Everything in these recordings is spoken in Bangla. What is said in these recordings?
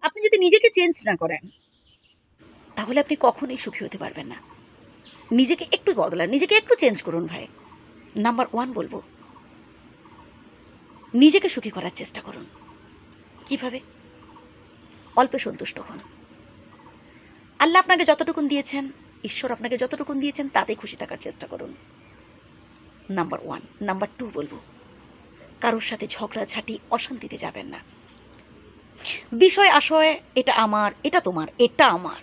আপনি যদি নিজেকে চেঞ্জ না করেন, তাহলে আপনি কখনোই সুখী হতে পারবেন না। নিজেকে একটু বদলান, নিজেকে একটু চেঞ্জ করুন ভাই। নাম্বার 1 বলব, নিজেকে সুখী করার চেষ্টা করুন। কিভাবে? অল্পে সন্তুষ্ট হন। আল্লাহ আপনাকে যতটুকুন দিয়েছেন, ঈশ্বর আপনাকে যতটুকুন দিয়েছেন তাতেই খুশি থাকার চেষ্টা করুন। নাম্বার 1। নাম্বার 2 বলব, কারোর সাথে ঝগড়াঝাটি, অশান্তিতে যাবেন না। বিষয় আশয়, এটা আমার, এটা তোমার, এটা আমার,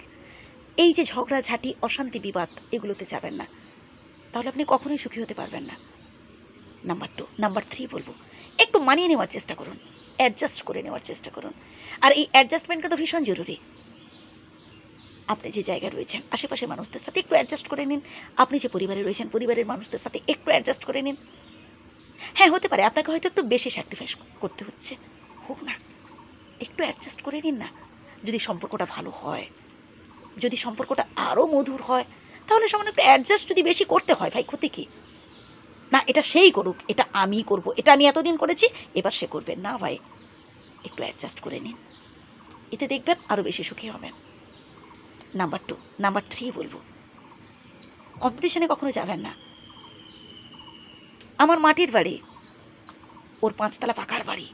এই যে ঝগড়াঝাটি, অশান্তি, বিবাদ, এগুলোতে যাবেন না। তাহলে আপনি কখনোই সুখী হতে পারবেন না। নাম্বার 2। নাম্বার 3 বলবো, একটু মানিয়ে নেওয়ার চেষ্টা করুন, অ্যাডজাস্ট করে নেওয়ার চেষ্টা করুন। আর এই অ্যাডজাস্টমেন্ট কিন্তু ভীষণ জরুরি। আপনি যে জায়গায় রয়েছেন, আশেপাশের মানুষদের সাথে একটু অ্যাডজাস্ট করে নিন। আপনি যে পরিবারে রয়েছেন, পরিবারের মানুষদের সাথে একটু অ্যাডজাস্ট করে নিন। হ্যাঁ, হতে পারে আপনাকে হয়তো একটু বেশি স্যাক্রিফাইস করতে হচ্ছে, হোক না, একটু অ্যাডজাস্ট করে নিন না। যদি সম্পর্কটা ভালো হয়, যদি সম্পর্কটা আরও মধুর হয়, তাহলে সামান্য একটু অ্যাডজাস্ট যদি বেশি করতে হয়, ভাই ক্ষতি কী? না এটা সেই করুক, এটা আমি করব, এটা আমি এতদিন করেছি, এবার সে করবে না। ভাই একটু অ্যাডজাস্ট করে নিন, এতে দেখবেন আরও বেশি সুখী হবেন। নাম্বার 2। নাম্বার 3 বলবো, কম্পিটিশনে কখনো যাবেন না। আমার মাটির বাড়ি, ওর 5 তলা পাকার বাড়ি,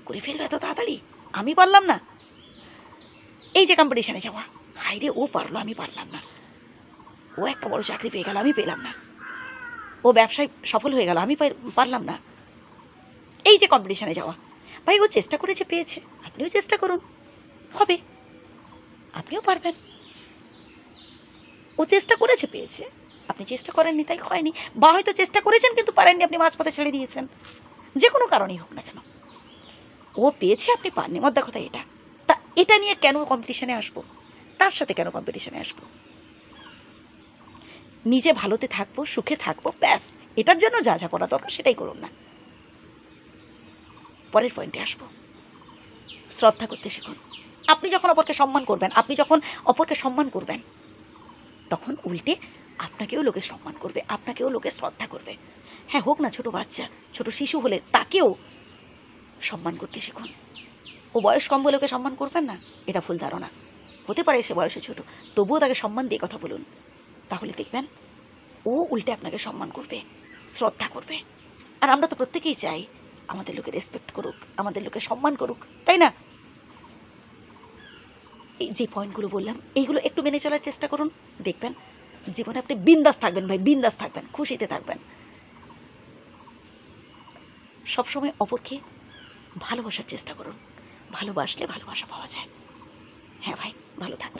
করে ফেললো এত তাড়াতাড়ি, আমি পারলাম না। এই যে কম্পিটিশনে যাওয়া, হাইরে ও পারলো, আমি পারলাম না। ও একটা বড় চাকরি পেয়ে গেল, আমি পেলাম না। ও ব্যবসায় সফল হয়ে গেল, আমি পারলাম না। এই যে কম্পিটিশনে যাওয়া, ভাই ও চেষ্টা করেছে, পেয়েছে, আপনিও চেষ্টা করুন, হবে, আপনিও পারবেন। ও চেষ্টা করেছে, পেয়েছে, আপনি চেষ্টা করেননি তাই হয়নি। বা হয়তো চেষ্টা করেছেন কিন্তু পারেননি, আপনি মাঝপথে ছেড়ে দিয়েছেন, যে কোনো কারণেই হোক না কেন। ও পেয়েছে, আপনি পাননি, মধ্যে কথা এটা। তা এটা নিয়ে কেন কম্পিটিশনে আসবো? তার সাথে কেন কম্পিটিশনে আসবো? নিজে ভালোতে থাকবো, সুখে থাকবো, ব্যাস। এটার জন্য যা যা করা দরকার সেটাই করুন না। পরের পয়েন্টে আসবো, শ্রদ্ধা করতে শিখুন। আপনি যখন অপরকে সম্মান করবেন, আপনি যখন অপরকে সম্মান করবেন, তখন উল্টে আপনাকেও লোকে সম্মান করবে, আপনাকেও লোকে শ্রদ্ধা করবে। হ্যাঁ, হোক না ছোট বাচ্চা, ছোট শিশু হলে তাকেও সম্মান করতে শিখুন। ও বয়স কম বলে ওকে সম্মান করবেন না, এটা ভুল ধারণা। হতে পারে সে বয়সে ছোট, তবুও তাকে সম্মান দিয়ে কথা বলুন, তাহলে দেখবেন ও উল্টে আপনাকে সম্মান করবে, শ্রদ্ধা করবে। আর আমরা তো প্রত্যেকেই চাই আমাদের লোকে রেসপেক্ট করুক, আমাদের লোকে সম্মান করুক, তাই না? এই যে পয়েন্টগুলো বললাম, এইগুলো একটু মেনে চলার চেষ্টা করুন, দেখবেন জীবনে আপনি বিন্দাস থাকবেন ভাই, বিন্দাস থাকবেন, খুশিতে থাকবেন। সবসময় অপরকে ভালোবাসার চেষ্টা করুন, ভালোবাসলে ভালোবাসা পাওয়া যায়। হ্যাঁ ভাই, ভালো থাকবেন।